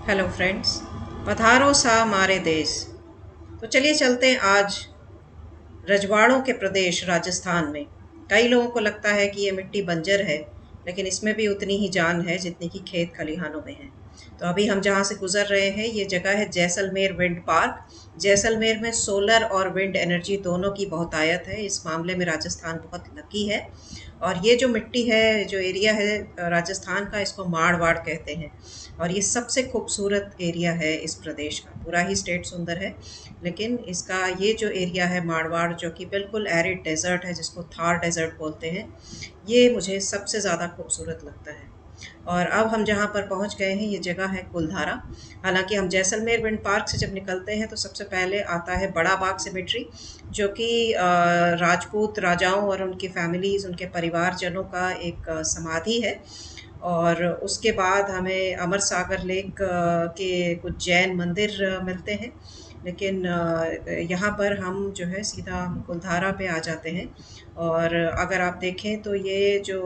Hello friends, पधारो सा हमारे देश। तो चलिए चलते हैं आज रजवाड़ों के प्रदेश राजस्थान में। कई लोगों को लगता है कि ये मिट्टी बंजर है, लेकिन इसमें भी उतनी ही जान है जितनी कि खेत खलिहानों में है। तो अभी हम जहाँ से गुजर रहे हैं ये जगह है जैसलमेर विंड पार्क। जैसलमेर में सोलर और विंड एनर्जी दोनों की बहुतायत है। इस मामले में राजस्थान बहुत लकी है। और ये जो मिट्टी है, जो एरिया है राजस्थान का, इसको मारवाड़ कहते हैं। और ये सबसे खूबसूरत एरिया है इस प्रदेश का। पूरा ही स्टेट सुंदर है, लेकिन इसका ये जो एरिया है मारवाड़, जो कि बिल्कुल एरिड डेजर्ट है, जिसको थार डेजर्ट बोलते हैं, ये मुझे सबसे ज़्यादा खूबसूरत लगता है। और अब हम जहाँ पर पहुँच गए हैं ये जगह है कुलधारा। हालांकि हम जैसलमेर विंड पार्क से जब निकलते हैं तो सबसे पहले आता है बड़ा बाग सेमेट्री, जो कि राजपूत राजाओं और उनकी फैमिलीज़, उनके परिवारजनों का एक समाधि है। और उसके बाद हमें अमर सागर लेक के कुछ जैन मंदिर मिलते हैं। लेकिन यहाँ पर हम जो है सीधा हम कुलधारा पे आ जाते हैं। और अगर आप देखें तो ये जो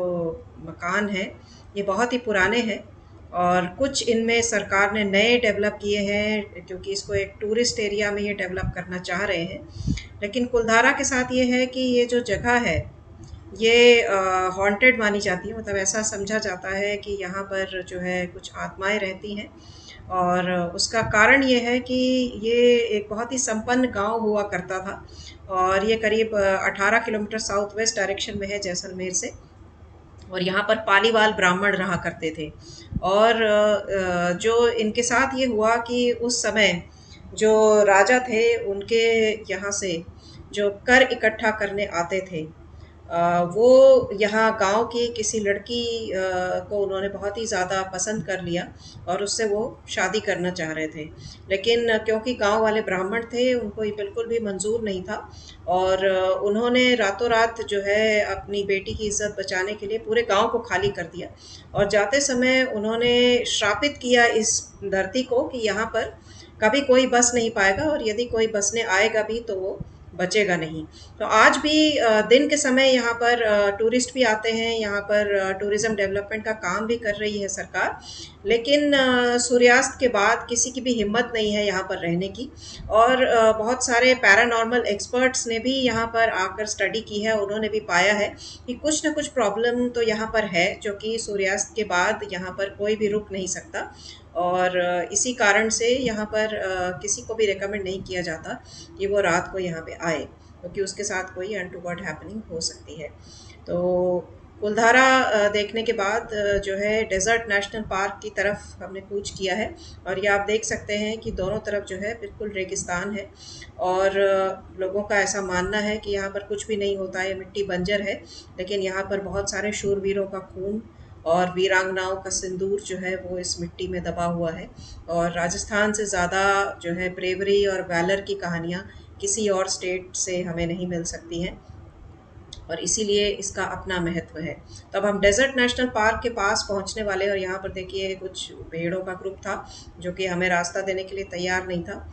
मकान है ये बहुत ही पुराने हैं, और कुछ इनमें सरकार ने नए डेवलप किए हैं क्योंकि इसको एक टूरिस्ट एरिया में ये डेवलप करना चाह रहे हैं। लेकिन कुलधारा के साथ ये है कि ये जो जगह है ये हॉन्टेड मानी जाती है। मतलब ऐसा समझा जाता है कि यहाँ पर जो है कुछ आत्माएं रहती हैं। और उसका कारण ये है कि ये एक बहुत ही संपन्न गांव हुआ करता था, और ये करीब 18 किलोमीटर साउथ वेस्ट डायरेक्शन में है जैसलमेर से। और यहाँ पर पालीवाल ब्राह्मण रहा करते थे। और जो इनके साथ ये हुआ कि उस समय जो राजा थे उनके यहाँ से जो कर इकट्ठा करने आते थे, वो यहाँ गांव की किसी लड़की को उन्होंने बहुत ही ज़्यादा पसंद कर लिया और उससे वो शादी करना चाह रहे थे। लेकिन क्योंकि गांव वाले ब्राह्मण थे, उनको ये बिल्कुल भी मंजूर नहीं था। और उन्होंने रातों रात जो है अपनी बेटी की इज्जत बचाने के लिए पूरे गांव को खाली कर दिया। और जाते समय उन्होंने श्रापित किया इस धरती को कि यहाँ पर कभी कोई बस नहीं पाएगा, और यदि कोई बसने आएगा भी तो वो बचेगा नहीं। तो आज भी दिन के समय यहाँ पर टूरिस्ट भी आते हैं। यहाँ पर टूरिज्म डेवलपमेंट का काम भी कर रही है सरकार। लेकिन सूर्यास्त के बाद किसी की भी हिम्मत नहीं है यहाँ पर रहने की। और बहुत सारे पैरानॉर्मल एक्सपर्ट्स ने भी यहाँ पर आकर स्टडी की है। उन्होंने भी पाया है कि कुछ ना कुछ प्रॉब्लम तो यहाँ पर है, जो कि सूर्यास्त के बाद यहाँ पर कोई भी रुक नहीं सकता। और इसी कारण से यहाँ पर किसी को भी रिकमेंड नहीं किया जाता कि वो रात को यहाँ पे आए, क्योंकि उसके साथ कोई अनटूवर्ड हैपनिंग हो सकती है। तो कुलधारा देखने के बाद जो है डेजर्ट नेशनल पार्क की तरफ हमने कूच किया है। और ये आप देख सकते हैं कि दोनों तरफ जो है बिल्कुल रेगिस्तान है। और लोगों का ऐसा मानना है कि यहाँ पर कुछ भी नहीं होता है, ये मिट्टी बंजर है। लेकिन यहाँ पर बहुत सारे शूरवीरों का खून और वीरांगनाओं का सिंदूर जो है वो इस मिट्टी में दबा हुआ है। और राजस्थान से ज़्यादा जो है ब्रेवरी और वैलर की कहानियाँ किसी और स्टेट से हमें नहीं मिल सकती हैं, और इसीलिए इसका अपना महत्व है। तो अब हम डेजर्ट नेशनल पार्क के पास पहुंचने वाले, और यहाँ पर देखिए कुछ भेड़ों का ग्रुप था जो कि हमें रास्ता देने के लिए तैयार नहीं था।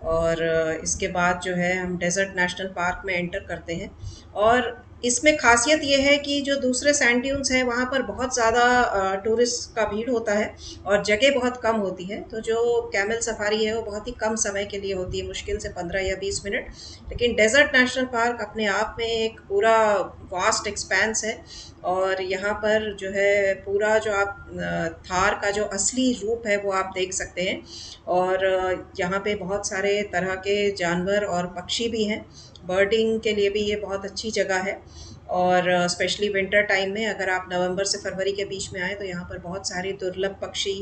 और इसके बाद जो है हम डेजर्ट नेशनल पार्क में एंटर करते हैं। और इसमें खासियत ये है कि जो दूसरे सैंड ड्यून्स हैं वहाँ पर बहुत ज़्यादा टूरिस्ट का भीड़ होता है और जगह बहुत कम होती है। तो जो कैमल सफारी है वो बहुत ही कम समय के लिए होती है, मुश्किल से 15 या 20 मिनट। लेकिन डेजर्ट नेशनल पार्क अपने आप में एक पूरा वास्ट एक्सपेंस है। और यहाँ पर जो है पूरा जो आप थार का जो असली रूप है वो आप देख सकते हैं। और यहाँ पे बहुत सारे तरह के जानवर और पक्षी भी हैं। बर्डिंग के लिए भी ये बहुत अच्छी जगह है। और स्पेशली विंटर टाइम में अगर आप नवंबर से फरवरी के बीच में आए तो यहाँ पर बहुत सारे दुर्लभ पक्षी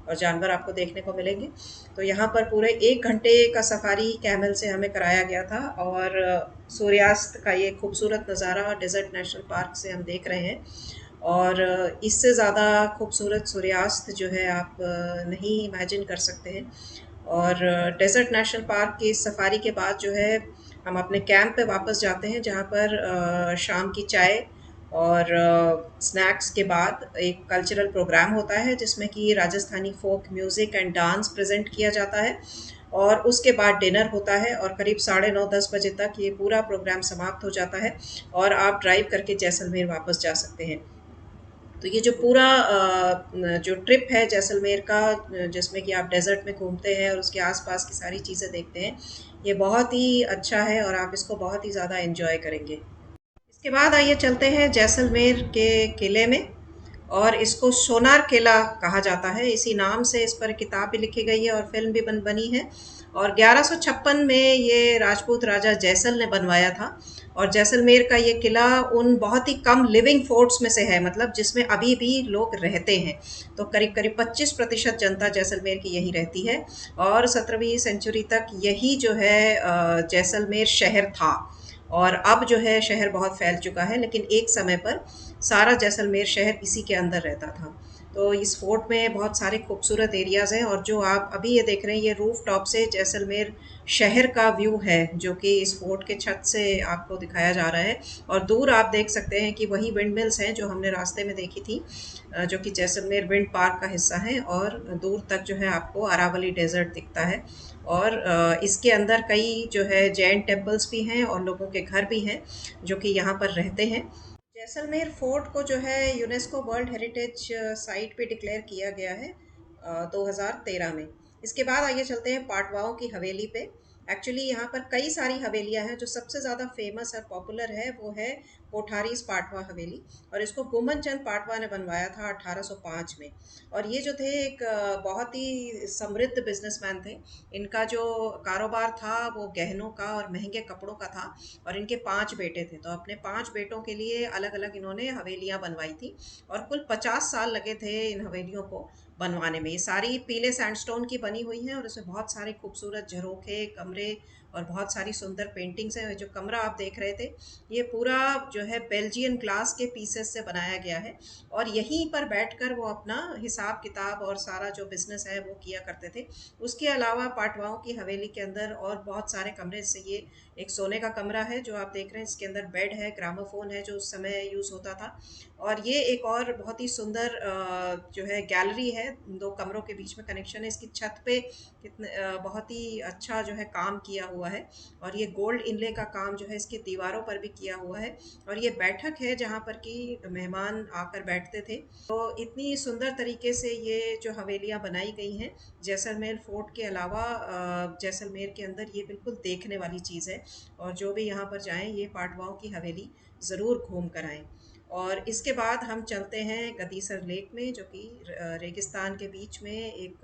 और जानवर आपको देखने को मिलेंगे। तो यहाँ पर पूरे 1 घंटे का सफारी कैमल से हमें कराया गया था। और सूर्यास्त का ये खूबसूरत नज़ारा डेजर्ट नेशनल पार्क से हम देख रहे हैं। और इससे ज़्यादा खूबसूरत सूर्यास्त जो है आप नहीं इमेजिन कर सकते हैं। और डेजर्ट नेशनल पार्क की सफारी के बाद जो है हम अपने कैंप पे वापस जाते हैं, जहाँ पर शाम की चाय और स्नैक्स के बाद एक कल्चरल प्रोग्राम होता है जिसमें कि Rajasthani folk music and dance present किया जाता है। और उसके बाद डिनर होता है और करीब 9:30-10 बजे तक ये पूरा प्रोग्राम समाप्त हो जाता है और आप ड्राइव करके जैसलमेर वापस जा सकते हैं। तो ये जो पूरा जो ट्रिप है जैसलमेर का, जिसमें कि आप डेज़र्ट में घूमते हैं और उसके आसपास की सारी चीज़ें देखते हैं, ये बहुत ही अच्छा है और आप इसको बहुत ही ज़्यादा एंजॉय करेंगे। इसके बाद आइए चलते हैं जैसलमेर के किले में। और इसको सोनार किला कहा जाता है, इसी नाम से इस पर किताब भी लिखी गई है और फिल्म भी बनी है। और 1156 में ये राजपूत राजा जैसल ने बनवाया था। और जैसलमेर का ये किला उन बहुत ही कम लिविंग फोर्ट्स में से है, मतलब जिसमें अभी भी लोग रहते हैं। तो करीब करीब 25% जनता जैसलमेर की यही रहती है। और 17वीं सेंचुरी तक यही जो है जैसलमेर शहर था। और अब जो है शहर बहुत फैल चुका है, लेकिन एक समय पर सारा जैसलमेर शहर इसी के अंदर रहता था। तो इस फोर्ट में बहुत सारे खूबसूरत एरियाज़ हैं, और जो आप अभी ये देख रहे हैं ये रूफ टॉप से जैसलमेर शहर का व्यू है, जो कि इस फोर्ट के छत से आपको दिखाया जा रहा है। और दूर आप देख सकते हैं कि वही विंड मिल्स हैं जो हमने रास्ते में देखी थी, जो कि जैसलमेर विंड पार्क का हिस्सा है। और दूर तक जो है आपको अरावली डेजर्ट दिखता है। और इसके अंदर कई जो है जैन टेम्पल्स भी हैं और लोगों के घर भी हैं जो कि यहाँ पर रहते हैं। जैसलमेर फोर्ट को जो है यूनेस्को वर्ल्ड हेरिटेज साइट पे डिक्लेयर किया गया है 2013 में। इसके बाद आइए चलते हैं पाटवाओं की हवेली पे। एक्चुअली यहाँ पर कई सारी हवेलियाँ हैं, जो सबसे ज़्यादा फेमस और पॉपुलर है वो है कोठारीज पाटवा हवेली। और इसको गुमन चंद पाटवा ने बनवाया था 1805 में। और ये जो थे एक बहुत ही समृद्ध बिजनेसमैन थे। इनका जो कारोबार था वो गहनों का और महंगे कपड़ों का था। और इनके 5 बेटे थे, तो अपने 5 बेटों के लिए अलग अलग इन्होंने हवेलियां बनवाई थी। और कुल 50 साल लगे थे इन हवेलियों को बनवाने में। ये सारी पीले सैंडस्टोन की बनी हुई हैं और इसमें बहुत सारे खूबसूरत झरोखे, कमरे और बहुत सारी सुंदर पेंटिंग्स हैं। जो कमरा आप देख रहे थे ये पूरा जो है बेल्जियन ग्लास के पीसेस से बनाया गया है। और यहीं पर बैठकर वो अपना हिसाब किताब और सारा जो बिजनेस है वो किया करते थे। उसके अलावा पाटवाओं की हवेली के अंदर और बहुत सारे कमरे, जैसे ये एक सोने का कमरा है जो आप देख रहे हैं, इसके अंदर बेड है, ग्रामोफोन है जो उस समय यूज़ होता था। और ये एक और बहुत ही सुंदर जो है गैलरी है, 2 कमरों के बीच में कनेक्शन है। इसकी छत पे कितने बहुत ही अच्छा जो है काम किया हुआ है। और ये गोल्ड इनले का काम जो है इसकी दीवारों पर भी किया हुआ है। और ये बैठक है जहाँ पर कि मेहमान आकर बैठते थे। तो इतनी सुंदर तरीके से ये जो हवेलियाँ बनाई गई हैं जैसलमेर फोर्ट के अलावा, जैसलमेर के अंदर ये बिल्कुल देखने वाली चीज़ है। और जो भी यहाँ पर जाएं ये पाटवाओं की हवेली ज़रूर घूम कर आएँ। और इसके बाद हम चलते हैं गदीसर लेक में, जो कि रेगिस्तान के बीच में एक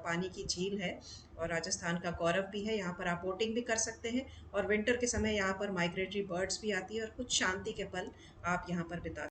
पानी की झील है और राजस्थान का गौरव भी है। यहाँ पर आप बोटिंग भी कर सकते हैं और विंटर के समय यहाँ पर माइग्रेटरी बर्ड्स भी आती है और कुछ शांति के पल आप यहाँ पर बिता